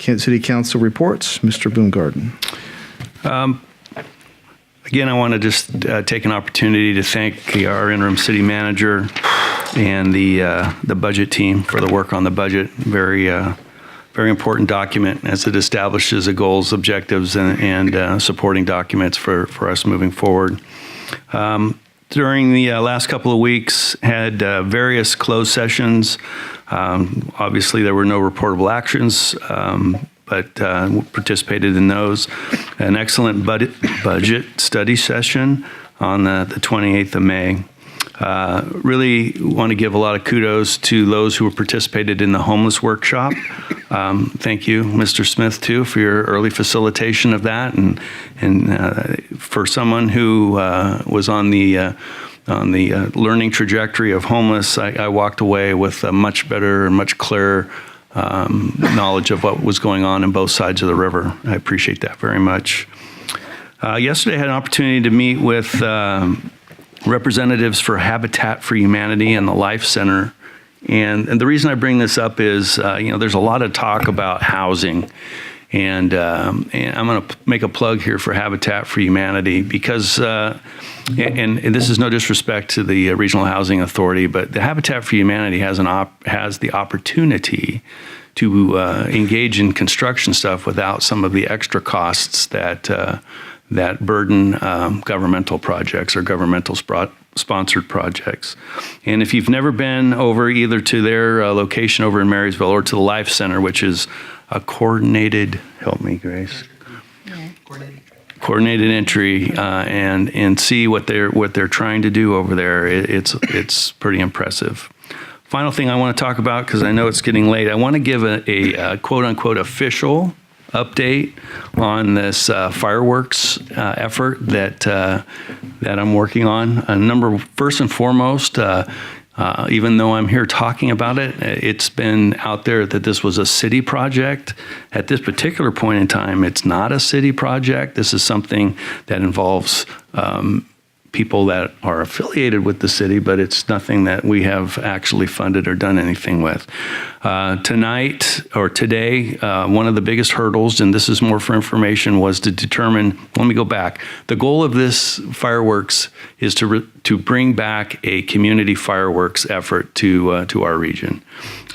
City Council reports. Mr. Boomgarden. Again, I want to just take an opportunity to thank our interim city manager and the budget team for the work on the budget. Very important document as it establishes the goals, objectives, and supporting documents for us moving forward. During the last couple of weeks, had various closed sessions. Obviously, there were no reportable actions, but participated in those. An excellent budget study session on the 28th of May. Really want to give a lot of kudos to those who participated in the homeless workshop. Thank you, Mr. Smith, too, for your early facilitation of that, and for someone who was on the learning trajectory of homeless, I walked away with a much better and much clearer knowledge of what was going on both sides of the river. I appreciate that very much. Yesterday, I had an opportunity to meet with representatives for Habitat for Humanity and the Life Center. And the reason I bring this up is, there's a lot of talk about housing. And I'm going to make a plug here for Habitat for Humanity because, and this is no disrespect to the Regional Housing Authority, but the Habitat for Humanity has the opportunity to engage in construction stuff without some of the extra costs that burden governmental projects or governmental sponsored projects. And if you've never been over either to their location over in Marysville or to the Life Center, which is a coordinated, help me, Grace. Yeah. Coordinated entry, and see what they're trying to do over there. It's pretty impressive. Final thing I want to talk about, because I know it's getting late, I want to give a quote unquote official update on this fireworks effort that I'm working on. First and foremost, even though I'm here talking about it, it's been out there that this was a city project. At this particular point in time, it's not a city project. This is something that involves people that are affiliated with the city, but it's nothing that we have actually funded or done anything with. Tonight or today, one of the biggest hurdles, and this is more for information, was to determine, let me go back. The goal of this fireworks is to bring back a community fireworks effort to our region.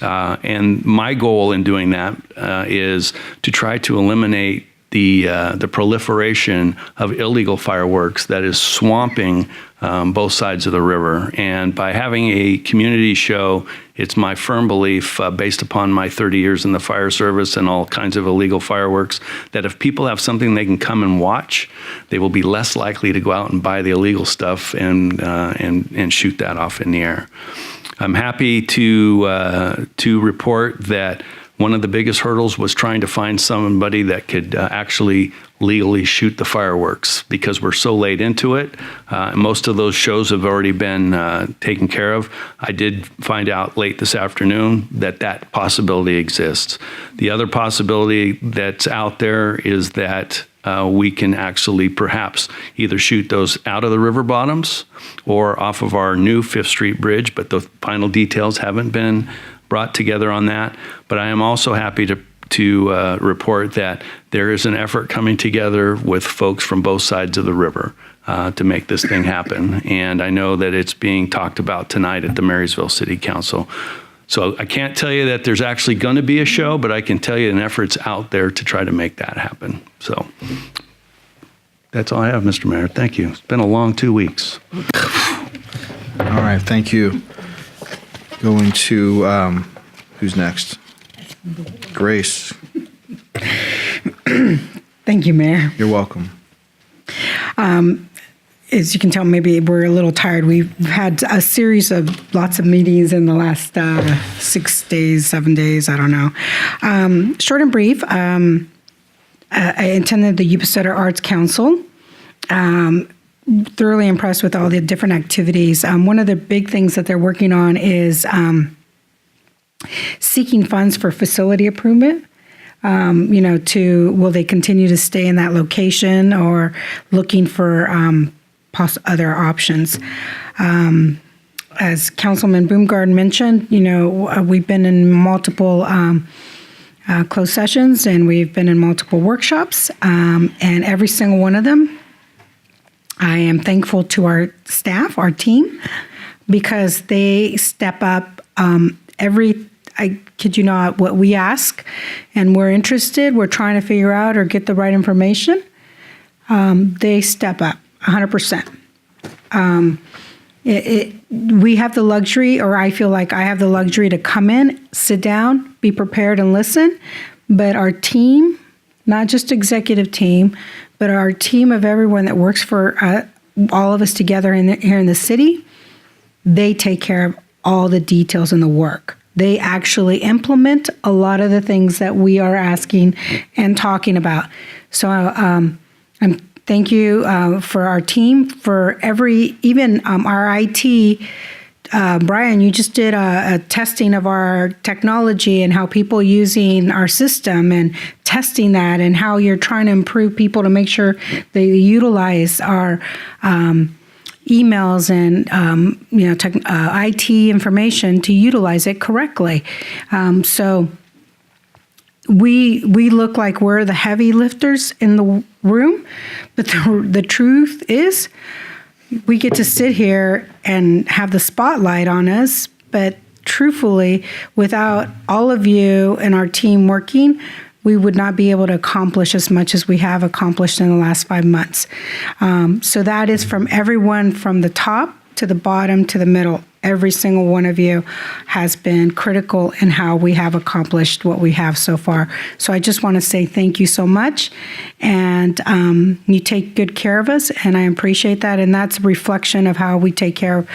And my goal in doing that is to try to eliminate the proliferation of illegal fireworks that is swamping both sides of the river. And by having a community show, it's my firm belief, based upon my 30 years in the fire service and all kinds of illegal fireworks, that if people have something they can come and watch, they will be less likely to go out and buy the illegal stuff and shoot that off in the air. I'm happy to report that one of the biggest hurdles was trying to find somebody that could actually legally shoot the fireworks because we're so late into it. Most of those shows have already been taken care of. I did find out late this afternoon that possibility exists. The other possibility that's out there is that we can actually perhaps either shoot those out of the river bottoms or off of our new 5th Street Bridge, but the final details haven't been brought together on that. But I am also happy to report that there is an effort coming together with folks from both sides of the river to make this thing happen. And I know that it's being talked about tonight at the Marysville City Council. So I can't tell you that there's actually going to be a show, but I can tell you an effort's out there to try to make that happen. So that's all I have, Mr. Mayor. Thank you. It's been a long 2 weeks. All right, thank you. Going to, who's next? Grace. Thank you, Mayor. You're welcome. As you can tell, maybe we're a little tired. We've had a series of lots of meetings in the last 6 days, 7 days, I don't know. Short and brief, I attended the Yuba City Arts Council. Thoroughly impressed with all the different activities. One of the big things that they're working on is seeking funds for facility improvement. Will they continue to stay in that location or looking for other options? As Councilman Boomgarden mentioned, we've been in multiple closed sessions, and we've been in multiple workshops, and every single one of them, I am thankful to our staff, our team, because they step up I kid you not, what we ask, and we're interested, we're trying to figure out or get the right information, they step up 100%. We have the luxury, or I feel like I have the luxury to come in, sit down, be prepared and listen, but our team, not just executive team, but our team of everyone that works for all of us together here in the city, they take care of all the details and the work. They actually implement a lot of the things that we are asking and talking about. So thank you for our team, for even our IT. Brian, you just did a testing of our technology and how people using our system and testing that, and how you're trying to improve people to make sure they utilize our emails and IT information to utilize it correctly. So we look like we're the heavy lifters in the room, but the truth is we get to sit here and have the spotlight on us, but truthfully, without all of you and our team working, we would not be able to accomplish as much as we have accomplished in the last 5 months. So that is from everyone from the top to the bottom to the middle. Every single one of you has been critical in how we have accomplished what we have so far. So I just want to say thank you so much. And you take good care of us, and I appreciate that. And that's a reflection of how we take care of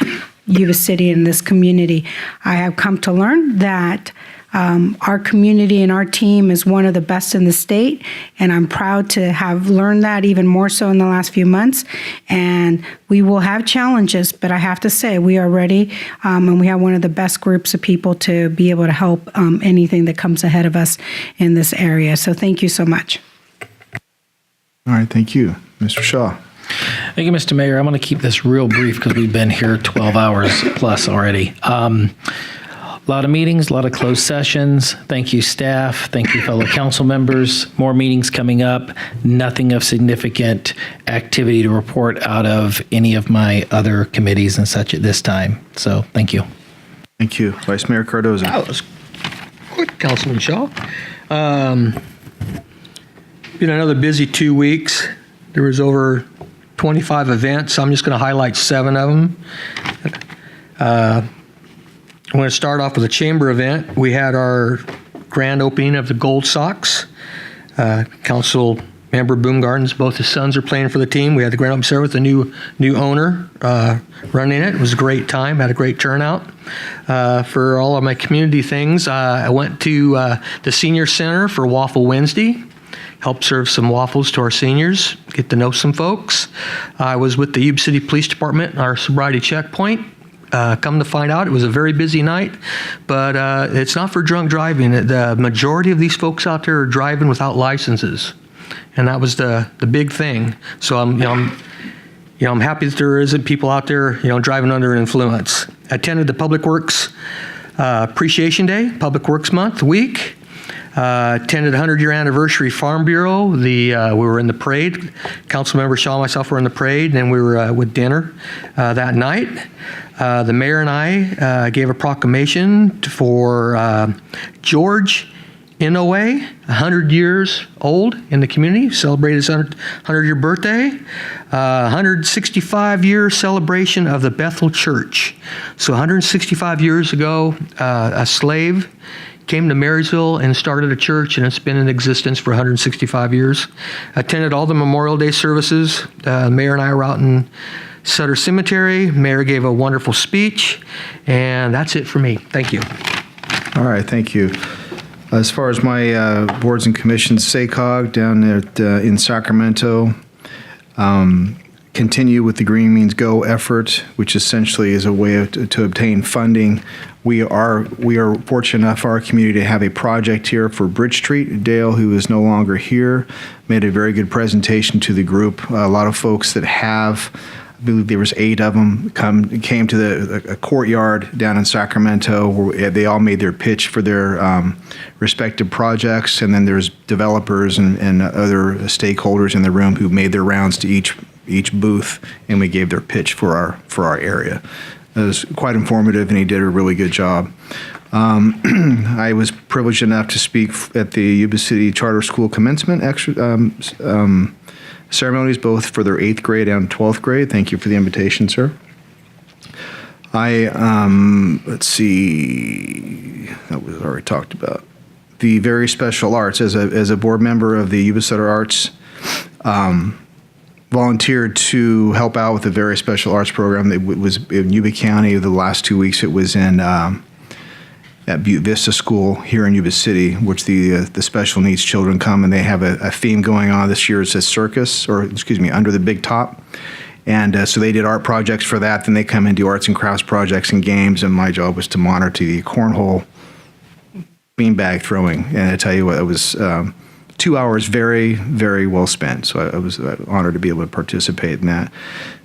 Yuba City and this community. I have come to learn that our community and our team is one of the best in the state, and I'm proud to have learned that even more so in the last few months. And we will have challenges, but I have to say we are ready, and we have one of the best groups of people to be able to help anything that comes ahead of us in this area. So thank you so much. All right, thank you. Mr. Shaw. Thank you, Mr. Mayor. I'm going to keep this real brief because we've been here 12 hours plus already. A lot of meetings, a lot of closed sessions. Thank you, staff. Thank you, fellow council members. More meetings coming up. Nothing of significant activity to report out of any of my other committees and such at this time. So thank you. Thank you. Vice Mayor Cardozo. That was quick, Councilman Shaw. Been another busy 2 weeks. There was over 25 events. I'm just going to highlight 7 of them. I'm going to start off with a chamber event. We had our grand opening of the Gold Sox. Council member Boomgarden's, both his sons are playing for the team. We had the grand opening with the new owner running it. It was a great time. Had a great turnout. For all of my community things, I went to the Senior Center for Waffle Wednesday. Help serve some waffles to our seniors, get to know some folks. I was with the Yuba City Police Department, our sobriety checkpoint. Come to find out, it was a very busy night, but it's not for drunk driving. The majority of these folks out there are driving without licenses, and that was the big thing. So I'm happy that there isn't people out there, driving under an influence. Attended the Public Works Appreciation Day, Public Works Month week. Attended 100-year anniversary Farm Bureau. We were in the parade. Councilmember Shaw and myself were in the parade, and we were with dinner that night. The mayor and I gave a proclamation for George Inouye, 100 years old in the community, celebrated his 100-year birthday. 165-year celebration of the Bethel Church. So 165 years ago, a slave came to Marysville and started a church, and it's been in existence for 165 years. Attended all the Memorial Day services. Mayor and I were out in Sutter Cemetery. Mayor gave a wonderful speech, and that's it for me. Thank you. All right, thank you. As far as my boards and commissions, SACOG down in Sacramento, continue with the Green Means Go effort, which essentially is a way to obtain funding. We are fortunate enough for our community to have a project here for Bridge Street. Dale, who is no longer here, made a very good presentation to the group. A lot of folks that have I believe there was 8 of them came to a courtyard down in Sacramento where they all made their pitch for their respective projects, and then there's developers and other stakeholders in the room who made their rounds to each booth, and we gave their pitch for our area. It was quite informative, and he did a really good job. I was privileged enough to speak at the Yuba City Charter School commencement ceremonies, both for their 8th grade and 12th grade. Thank you for the invitation, sir. Let's see, that was already talked about. The very special arts, as a board member of the Yuba Center Arts, volunteered to help out with the very special arts program that was in Yuba County. The last 2 weeks it was in at Butte Vista School here in Yuba City, which the special needs children come, and they have a theme going on this year. It says circus, or excuse me, under the big top. And so they did art projects for that. Then they come and do arts and crafts projects and games, and my job was to monitor the cornhole beanbag throwing. And I tell you what, it was 2 hours very, very well spent. So I was honored to be able to participate in that.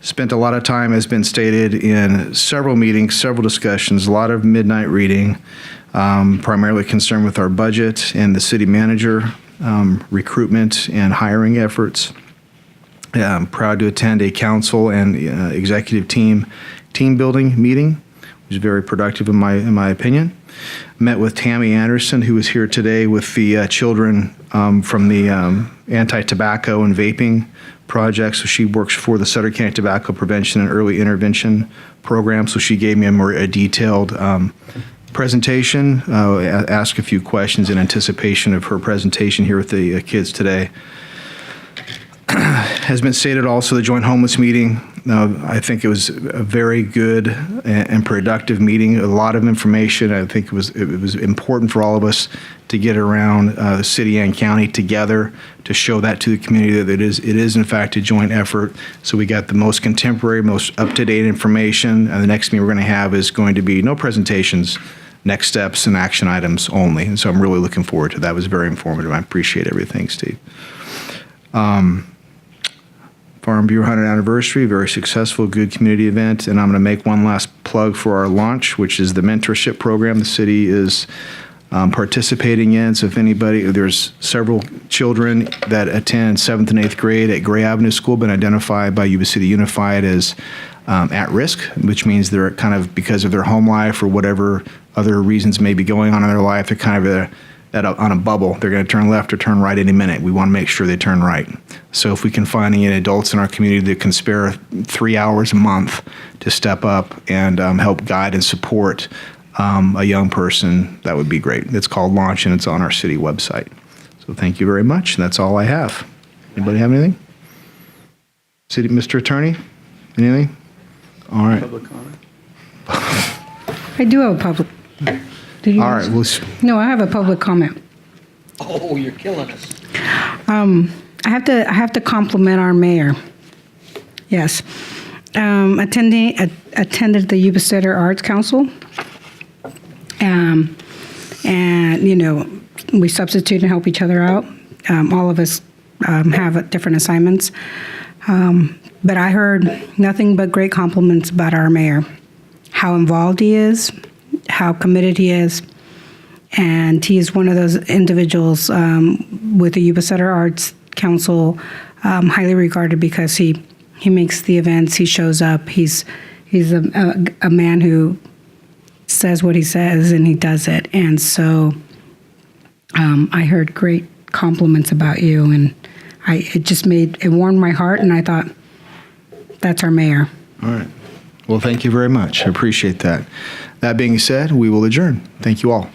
Spent a lot of time, has been stated, in several meetings, several discussions, a lot of midnight reading, primarily concerned with our budget and the city manager, recruitment and hiring efforts. I'm proud to attend a council and executive team building meeting, which was very productive in my opinion. Met with Tammy Anderson, who is here today with the children from the anti-tobacco and vaping project. So she works for the Sutter County Tobacco Prevention and Early Intervention Program. So she gave me a detailed presentation, asked a few questions in anticipation of her presentation here with the kids today. Has been stated also, the joint homeless meeting. I think it was a very good and productive meeting. A lot of information. I think it was important for all of us to get around the city and county together to show that to the community that it is in fact a joint effort. So we got the most contemporary, most up-to-date information. And the next meeting we're going to have is going to be no presentations, next steps and action items only. And so I'm really looking forward to that. It was very informative. I appreciate everything, Steve. Farm Bureau 100th anniversary, very successful, good community event. And I'm going to make one last plug for our launch, which is the mentorship program the city is participating in. So if anybody, there's several children that attend 7th and 8th grade at Gray Avenue School, been identified by Yuba City Unified as at risk, which means they're kind of, because of their home life or whatever other reasons may be going on in their life, they're kind of on a bubble. They're going to turn left or turn right any minute. We want to make sure they turn right. So if we can find any adults in our community that can spare 3 hours a month to step up and help guide and support a young person, that would be great. It's called Launch, and it's on our city website. So thank you very much. And that's all I have. Anybody have anything? City, Mr. Attorney, anything? All right. Public comment? I do have a public. Did you All right. No, I have a public comment. Oh, you're killing us. I have to compliment our mayor. Yes, attended the Yuba City Arts Council, and we substitute and help each other out. All of us have different assignments, but I heard nothing but great compliments about our mayor, how involved he is, how committed he is. And he is one of those individuals with the Yuba City Arts Council, highly regarded because he makes the events, he shows up, he's a man who says what he says and he does it. And so I heard great compliments about you, and it warmed my heart, and I thought, that's our mayor. All right. Well, thank you very much. I appreciate that. That being said, we will adjourn. Thank you all.